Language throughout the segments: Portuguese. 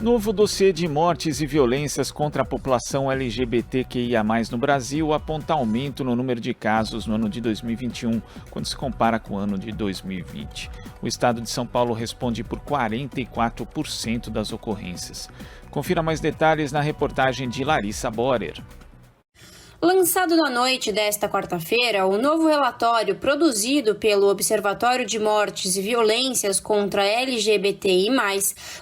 Novo dossiê de mortes e violências contra a população LGBTQIA+, no Brasil, aponta aumento no número de casos no ano de 2021, quando se compara com o ano de 2020. O estado de São Paulo responde por 44% das ocorrências. Confira mais detalhes na reportagem de Larissa Borer. Lançado na noite desta quarta-feira, o novo relatório produzido pelo Observatório de Mortes e Violências contra LGBTI+,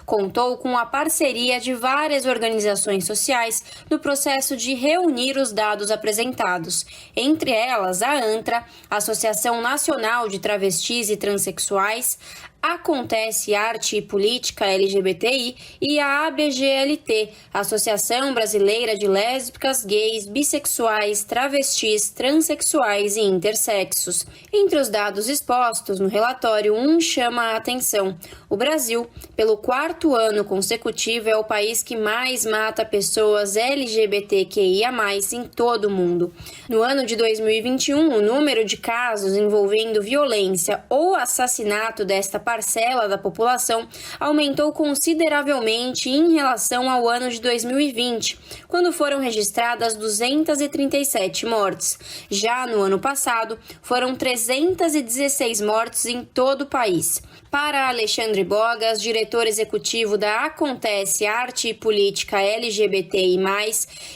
contou com a parceria de várias organizações sociais no processo de reunir os dados apresentados, entre elas a ANTRA, Associação Nacional de Travestis e Transsexuais, Acontece Arte e Política LGBTI e a ABGLT, Associação Brasileira de Lésbicas, Gays, Bissexuais, Travestis, Transsexuais e Intersexos. Entre os dados expostos no relatório, um chama a atenção. O Brasil, pelo 4º ano consecutivo, é o país que mais mata pessoas LGBTQIA+, em todo o mundo. No ano de 2021, o número de casos envolvendo violência ou assassinato desta parcela da população aumentou consideravelmente em relação ao ano de 2020, quando foram registradas 237 mortes. Já no ano passado, foram 316 mortes em todo o país. Para Alexandre Bogas, diretor executivo da Acontece Arte e Política LGBTI+,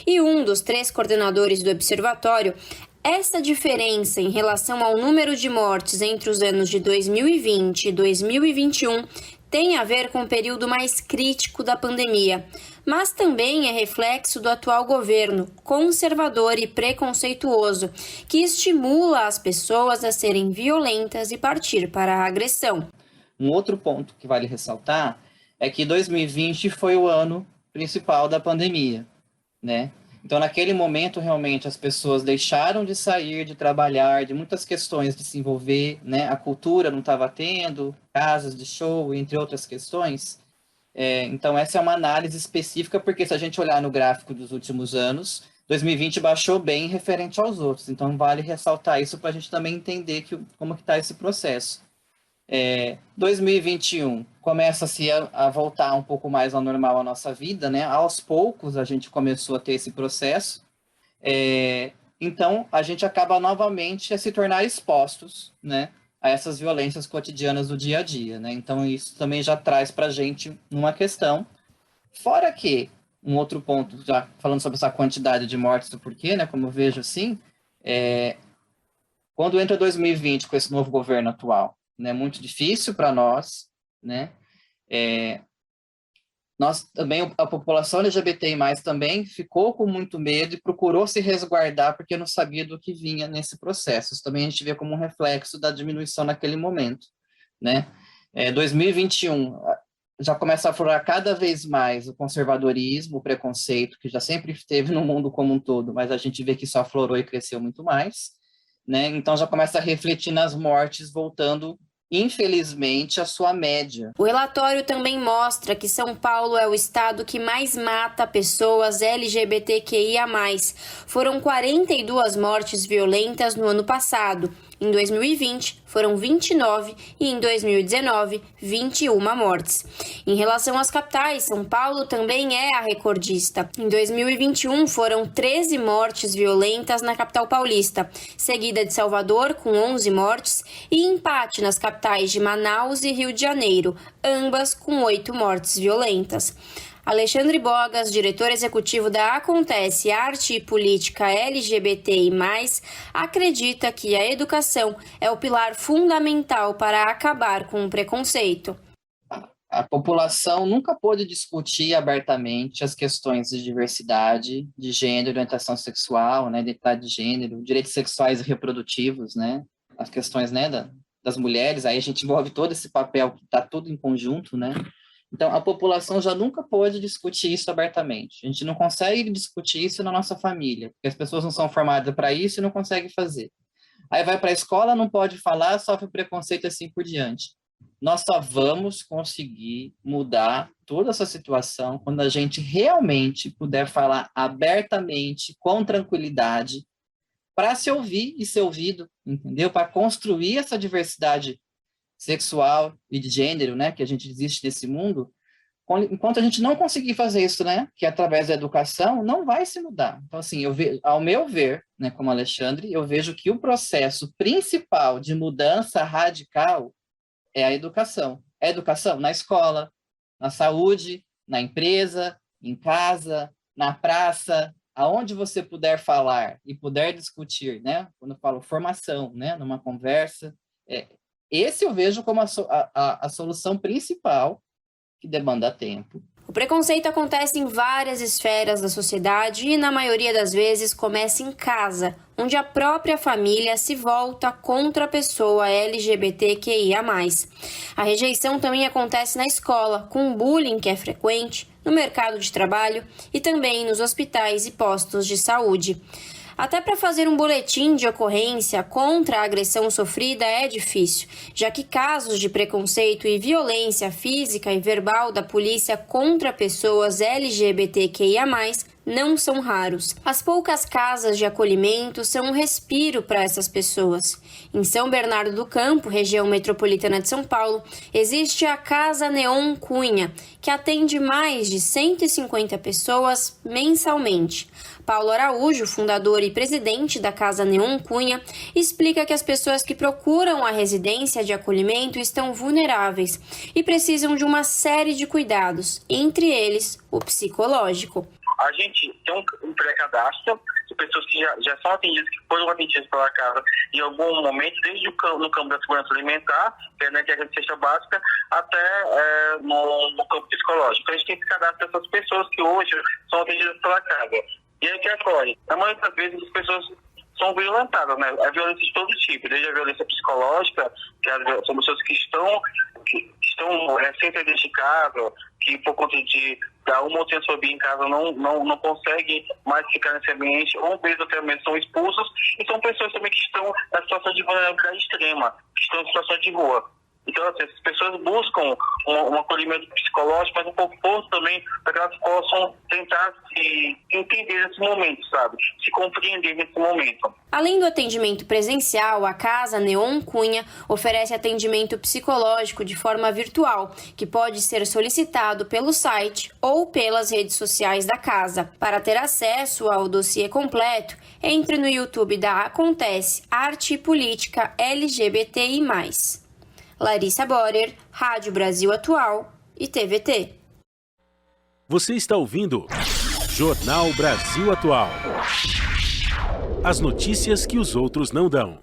e um dos 3 coordenadores do observatório, essa diferença em relação ao número de mortes entre os anos de 2020 e 2021 tem a ver com o período mais crítico da pandemia, mas também é reflexo do atual governo, conservador e preconceituoso, que estimula as pessoas a serem violentas e partir para a agressão. Um outro ponto que vale ressaltar é que 2020 foi o ano principal da pandemia, né? Então, naquele momento, realmente, as pessoas deixaram de sair, de trabalhar, de muitas questões de se envolver, né? A cultura não estava tendo, casas de show, entre outras questões. Então, essa é uma análise específica, porque se a gente olhar no gráfico dos últimos anos, 2020 baixou bem referente aos outros. Então, vale ressaltar isso para a gente também entender como que está esse processo. 2021 começa-se a voltar um pouco mais ao normal a nossa vida, né? Aos poucos a gente começou a ter esse processo, então a gente acaba novamente a se tornar expostos, né, a essas violências cotidianas do dia a dia, né? Então isso também já traz para a gente uma questão, fora que, um outro ponto, já falando sobre essa quantidade de mortes do porquê, né, como eu vejo assim, quando entra 2020 com esse novo governo atual, né, muito difícil para nós, né? Nós também, a população LGBTI+, também ficou com muito medo e procurou se resguardar porque não sabia do que vinha nesse processo. Isso também a gente vê como um reflexo da diminuição naquele momento, né? 2021 já começa a aflorar cada vez mais o conservadorismo, o preconceito, que já sempre esteve no mundo como um todo, mas a gente vê que isso aflorou e cresceu muito mais, né? Então já começa a refletir nas mortes, voltando, infelizmente, a sua média. O relatório também mostra que São Paulo é o estado que mais mata pessoas LGBTQIA+. Foram 42 mortes violentas no ano passado. Em 2020, foram 29 e em 2019, 21 mortes. Em relação às capitais, São Paulo também é a recordista. Em 2021, foram 13 mortes violentas na capital paulista, seguida de Salvador, com 11 mortes, e empate nas capitais de Manaus e Rio de Janeiro, ambas com 8 mortes violentas. Alexandre Bogas, diretor executivo da Acontece Arte e Política LGBTI+, acredita que a educação é o pilar fundamental para acabar com o preconceito. A população nunca pôde discutir abertamente as questões de diversidade, de gênero, orientação sexual, né, identidade de gênero, direitos sexuais e reprodutivos, né, as questões, né, das mulheres. Aí a gente envolve todo esse papel que está tudo em conjunto, né. Então, a população já nunca pôde discutir isso abertamente. A gente não consegue discutir isso na nossa família, porque as pessoas não são formadas para isso e não conseguem fazer. Aí vai para a escola, não pode falar, sofre preconceito, assim por diante. Nós só vamos conseguir mudar toda essa situação quando a gente realmente puder falar abertamente, com tranquilidade, para se ouvir e ser ouvido, entendeu? Para construir essa diversidade sexual e de gênero, né, que a gente existe nesse mundo, Enquanto a gente não conseguir fazer isso, né, que é através da educação, não vai se mudar. Então, assim, ao meu ver, né, como Alexandre, eu vejo que o processo principal de mudança radical é a educação. É a educação na escola, na saúde, na empresa, em casa, na praça, aonde você puder falar e puder discutir, né, quando eu falo formação, né, numa conversa, esse eu vejo como a solução principal, que demanda tempo. O preconceito acontece em várias esferas da sociedade e, na maioria das vezes, começa em casa, onde a própria família se volta contra a pessoa LGBTQIA+. A rejeição também acontece na escola, com bullying que é frequente, no mercado de trabalho e também nos hospitais e postos de saúde. Até para fazer um boletim de ocorrência contra a agressão sofrida é difícil, já que casos de preconceito e violência física e verbal da polícia contra pessoas LGBTQIA+, não são raros. As poucas casas de acolhimento são um respiro para essas pessoas. Em São Bernardo do Campo, região metropolitana de São Paulo, existe a Casa Neon Cunha, que atende mais de 150 pessoas mensalmente. Paulo Araújo, fundador e presidente da Casa Neon Cunha, explica que as pessoas que procuram a residência de acolhimento estão vulneráveis e precisam de uma série de cuidados, entre eles o psicológico. A gente tem um pré-cadastro de pessoas que já são atendidas, que foram atendidas pela casa em algum momento, desde no campo da segurança alimentar, que é na entrega de cesta básica, até no campo psicológico. Então a gente tem esse cadastro dessas pessoas que hoje são atendidas pela casa. E aí o que ocorre? Na maioria das vezes as pessoas são violentadas, né? É violência de todo tipo, desde a violência psicológica, que são pessoas que estão recém-identificadas, que por conta de dar uma homofobia em casa não conseguem mais ficar nesse ambiente, ou mesmo até mesmo são expulsos, e são pessoas também que estão na situação de vulnerabilidade extrema, que estão em situação de rua. Então, assim, as pessoas buscam um acolhimento psicológico, mas um conforto também para que elas possam tentar se entender nesse momento, sabe? Se compreender nesse momento. Além do atendimento presencial, a Casa Neon Cunha oferece atendimento psicológico de forma virtual, que pode ser solicitado pelo site ou pelas redes sociais da casa. Para ter acesso ao dossiê completo, entre no YouTube da Acontece Arte e Política LGBTI+. Larissa Borer, Rádio Brasil Atual e TVT. Você está ouvindo Jornal Brasil Atual. As notícias que os outros não dão.